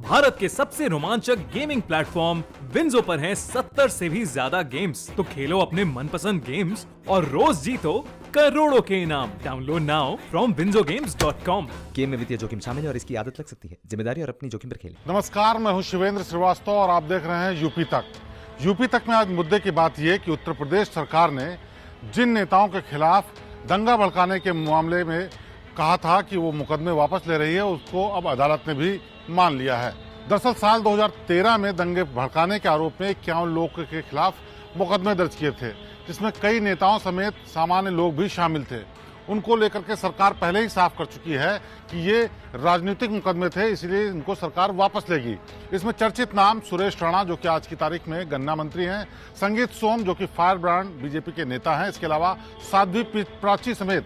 भारत के सबसे रोमांचक गेमिंग प्लेटफॉर्म विंजो पर हैं 70 से भी ज्यादा गेम्स। तो खेलो अपने मनपसंद गेम्स और रोज जीतो करोड़ों के इनाम। Download now from winzogames.com। Game में वित्तीय जोखिम शामिल है और इसकी आदत लग सकती है। जिम्मेदारी और अपनी जोखिम पर खेलें। नमस्कार, मैं हूं शिवेंद्र श्रीवास्तव और आप देख रहे हैं यूपी तक। यूपी तक में आज मुद्दे की बात यह कि उत्तर प्रदेश सरकार ने जिन नेताओं के खिलाफ दंगा भड़काने के मामले में कहा था कि वो मुकदमे वापस ले रही है, उसको अब अदालत ने भी मान लिया है। दरअसल साल 2013 में दंगे भड़काने के आरोप में 51 लोगों के खिलाफ मुकदमे दर्ज किए थे, जिसमें कई नेताओं समेत सामान्य लोग भी शामिल थे। उनको लेकर के सरकार पहले ही साफ कर चुकी है कि ये राजनीतिक मुकदमे थे, इसलिए इनको सरकार वापस लेगी। इसमें चर्चित नाम सुरेश राणा, जो कि आज की तारीख में गन्ना मंत्री हैं, संगीत सोम, जो कि फायर ब्रांड बीजेपी के नेता हैं, इसके अलावा साध्वी प्राची समेत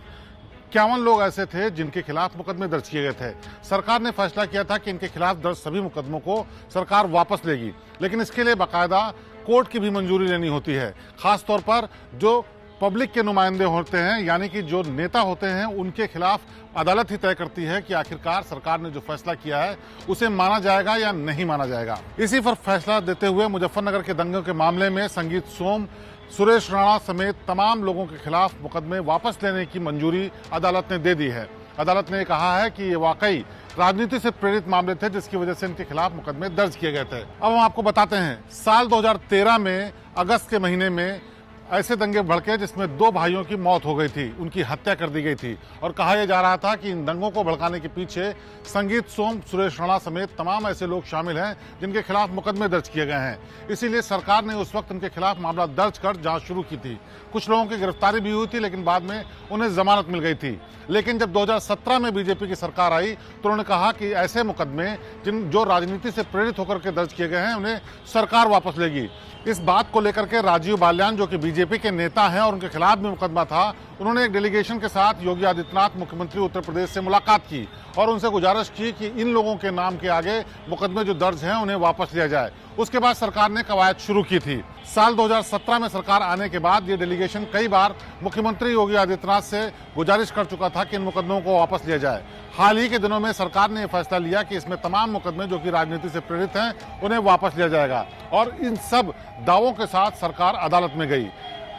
51 लोग ऐसे थे जिनके खिलाफ मुकदमे दर्ज किए गए थे। सरकार ने फैसला किया था कि इनके खिलाफ दर्ज सभी मुकदमों को सरकार वापस लेगी, लेकिन इसके लिए बाकायदा कोर्ट की भी मंजूरी लेनी होती है। खासतौर पर जो पब्लिक के नुमाइंदे होते हैं, यानी कि जो नेता होते हैं, उनके खिलाफ अदालत ही तय करती है कि आखिरकार सरकार ने जो फैसला किया है उसे माना जाएगा या नहीं माना जाएगा। इसी पर फैसला देते हुए मुजफ्फरनगर के दंगों के मामले में संगीत सोम, सुरेश राणा समेत तमाम लोगों के खिलाफ मुकदमे वापस लेने की मंजूरी अदालत ने दे दी है। अदालत ने कहा है कि ये वाकई राजनीति से प्रेरित मामले थे, जिसकी वजह से इनके खिलाफ मुकदमे दर्ज किए गए थे। अब हम आपको बताते हैं, साल 2013 में अगस्त के महीने में ऐसे दंगे भड़के जिसमें 2 भाइयों की मौत हो गई थी, उनकी हत्या कर दी गई थी और कहा यह जा रहा था कि इन दंगों को भड़काने के पीछे संगीत सोम, सुरेश राणा समेत तमाम ऐसे लोग शामिल हैं जिनके खिलाफ मुकदमे दर्ज किए गए हैं। इसीलिए सरकार ने उस वक्त उनके खिलाफ मामला दर्ज कर जांच शुरू की थी। कुछ लोगों की गिरफ्तारी भी हुई थी, लेकिन बाद में उन्हें जमानत मिल गई थी। लेकिन जब 2017 में बीजेपी की सरकार आई तो उन्होंने कहा कि ऐसे मुकदमे जो राजनीति से प्रेरित होकर के दर्ज किए गए हैं, उन्हें सरकार वापस लेगी। इस बात को लेकर के राजीव बाल्यान, जो कि बीजेपी के नेता हैं और उनके खिलाफ भी मुकदमा था, उन्होंने एक डेलीगेशन के साथ योगी आदित्यनाथ, मुख्यमंत्री उत्तर प्रदेश से मुलाकात की और उनसे गुजारिश की कि इन लोगों के नाम के आगे मुकदमे जो दर्ज हैं उन्हें वापस लिया जाए। उसके बाद सरकार ने कवायद शुरू की थी। साल 2017 में सरकार आने के बाद ये डेलीगेशन कई बार मुख्यमंत्री योगी आदित्यनाथ से गुजारिश कर चुका था कि इन मुकदमों को वापस लिया जाए। हाल ही के दिनों में सरकार ने यह फैसला लिया कि इसमें तमाम मुकदमे जो कि राजनीति से प्रेरित हैं उन्हें वापस लिया जाएगा और इन सब दावों के साथ सरकार अदालत में गई।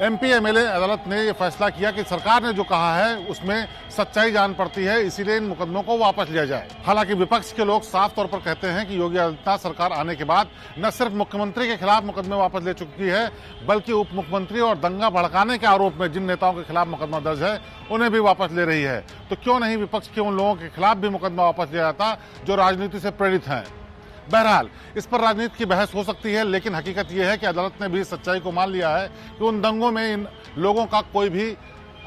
एमपी एमएलए अदालत ने यह फैसला किया कि सरकार ने जो कहा है उसमें सच्चाई जान पड़ती है, इसीलिए इन मुकदमों को वापस लिया जाए। हालांकि विपक्ष के लोग साफ तौर पर कहते हैं कि योगी आदित्यनाथ सरकार आने के बाद न सिर्फ मुख्यमंत्री के खिलाफ मुकदमे वापस ले चुकी है, बल्कि उप मुख्यमंत्री और दंगा भड़काने के आरोप में जिन नेताओं के खिलाफ मुकदमा दर्ज है उन्हें भी वापस ले रही है। तो क्यों नहीं विपक्ष के उन लोगों के खिलाफ भी मुकदमा वापस लिया जाता जो राजनीति से प्रेरित हैं। बहरहाल इस पर राजनीति की बहस हो सकती है, लेकिन हकीकत यह है कि अदालत ने भी सच्चाई को मान लिया है कि उन दंगों में इन लोगों का कोई भी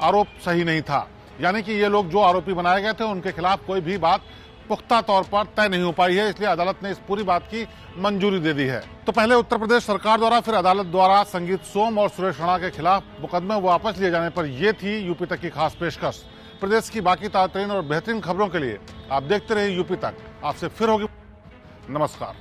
आरोप सही नहीं था। यानी कि ये लोग जो आरोपी बनाए गए थे उनके खिलाफ कोई भी बात पुख्ता तौर पर तय नहीं हो पाई है, इसलिए अदालत ने इस पूरी बात की मंजूरी दे दी है। तो पहले उत्तर प्रदेश सरकार द्वारा, फिर अदालत द्वारा संगीत सोम और सुरेश राणा के खिलाफ मुकदमे वापस लिए जाने पर यह थी यूपी तक की खास पेशकश। प्रदेश की बाकी ताज़ा और बेहतरीन खबरों के लिए आप देखते रहिए यूपी तक। आपसे फिर होगी। नमस्कार।